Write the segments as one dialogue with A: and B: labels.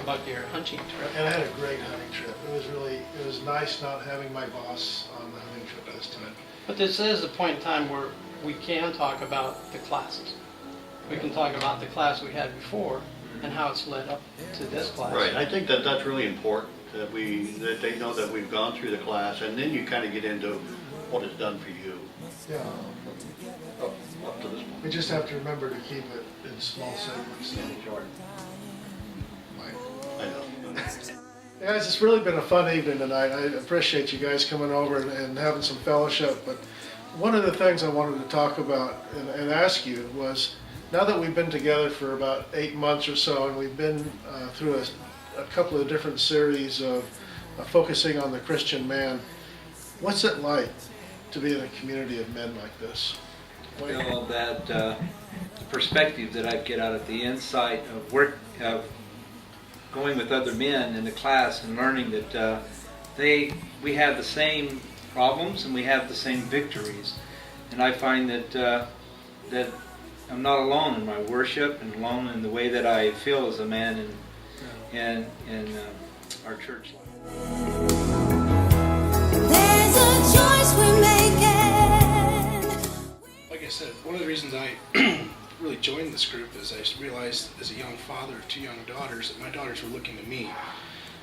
A: about your hunting trip.
B: And I had a great hunting trip. It was nice not having my boss on the hunting trip this time.
A: But this is a point in time where we can talk about the classes. We can talk about the class we had before and how it's led up to this class.
C: Right, I think that that's really important, that they know that we've gone through the class, and then you kind of get into what it's done for you.
B: Yeah.
C: Up to this point.
B: We just have to remember to keep it in small segments.
C: Sure. I know.
B: Guys, it's really been a fun evening tonight. I appreciate you guys coming over and having some fellowship. But one of the things I wanted to talk about and ask you was, now that we've been together for about 8 months or so, and we've been through a couple of different series of focusing on the Christian man, what's it like to be in a community of men like this?
D: Well, that the perspective that I get out of the insight of work of going with other men in the class and learning that we have the same problems and we have the same victories, and I find that that I'm not alone in my worship and alone in the way that I feel as a man in our church life.
E: There's a choice we're making.
F: Like I said, one of the reasons I really joined this group is I realized as a young father of 2 young daughters that my daughters were looking to me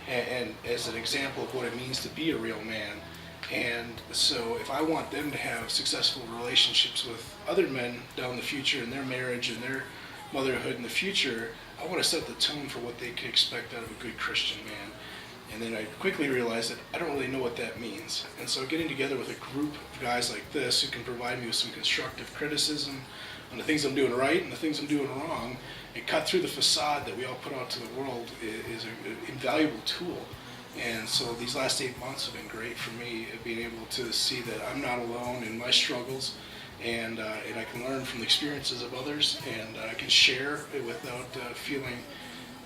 F: and as an example of what it means to be a real man. And so if I want them to have successful relationships with other men down the future in their marriage and their motherhood in the future, I want to set the tone for what they can expect out of a good Christian man. And then I quickly realized that I don't really know what that means. And so getting together with a group of guys like this who can provide me with some constructive criticism on the things I'm doing right and the things I'm doing wrong, and cut through the facade that we all put out to the world is an invaluable tool. And so these last 8 months have been great for me, being able to see that I'm not alone in my struggles, and I can learn from the experiences of others, and I can share it without feeling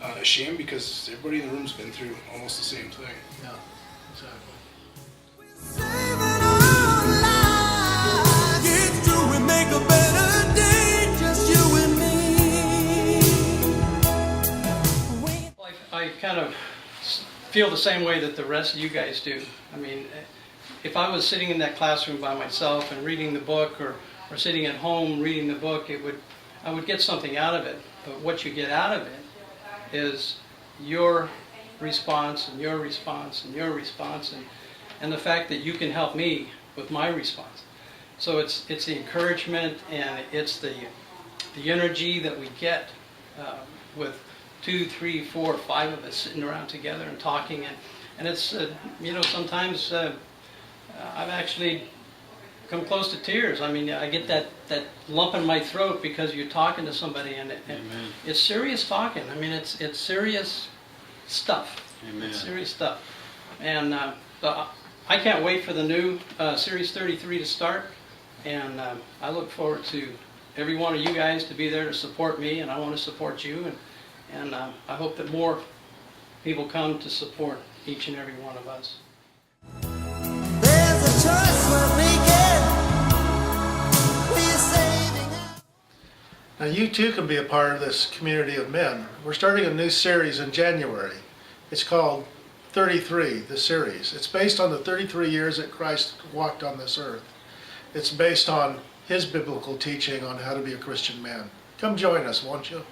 F: ashamed, because everybody in the room's been through almost the same thing.
B: Yeah, exactly.
E: Saving our lives. It's true, we make a better day, just you and me.
A: I kind of feel the same way that the rest of you guys do. I mean, if I was sitting in that classroom by myself and reading the book, or sitting at home reading the book, I would get something out of it. But what you get out of it is your response and your response and your response, and the fact that you can help me with my response. So it's the encouragement, and it's the energy that we get with 2, 3, 4, 5 of us sitting around together and talking, and it's sometimes I've actually come close to tears. I mean, I get that lump in my throat because you're talking to somebody, and it's serious talking. I mean, it's serious stuff.
C: Amen.
A: It's serious stuff, and I can't wait for the new Series 33 to start, and I look forward to every one of you guys to be there to support me, and I want to support you, and I hope that more people come to support each and every one of us.
E: There's a choice we're making. We're saving our...
B: Now you too can be a part of this community of men. We're starting a new series in January. It's called 33, the series. It's based on the 33 years that Christ walked on this earth. It's based on his biblical teaching on how to be a Christian man. Come join us, won't you?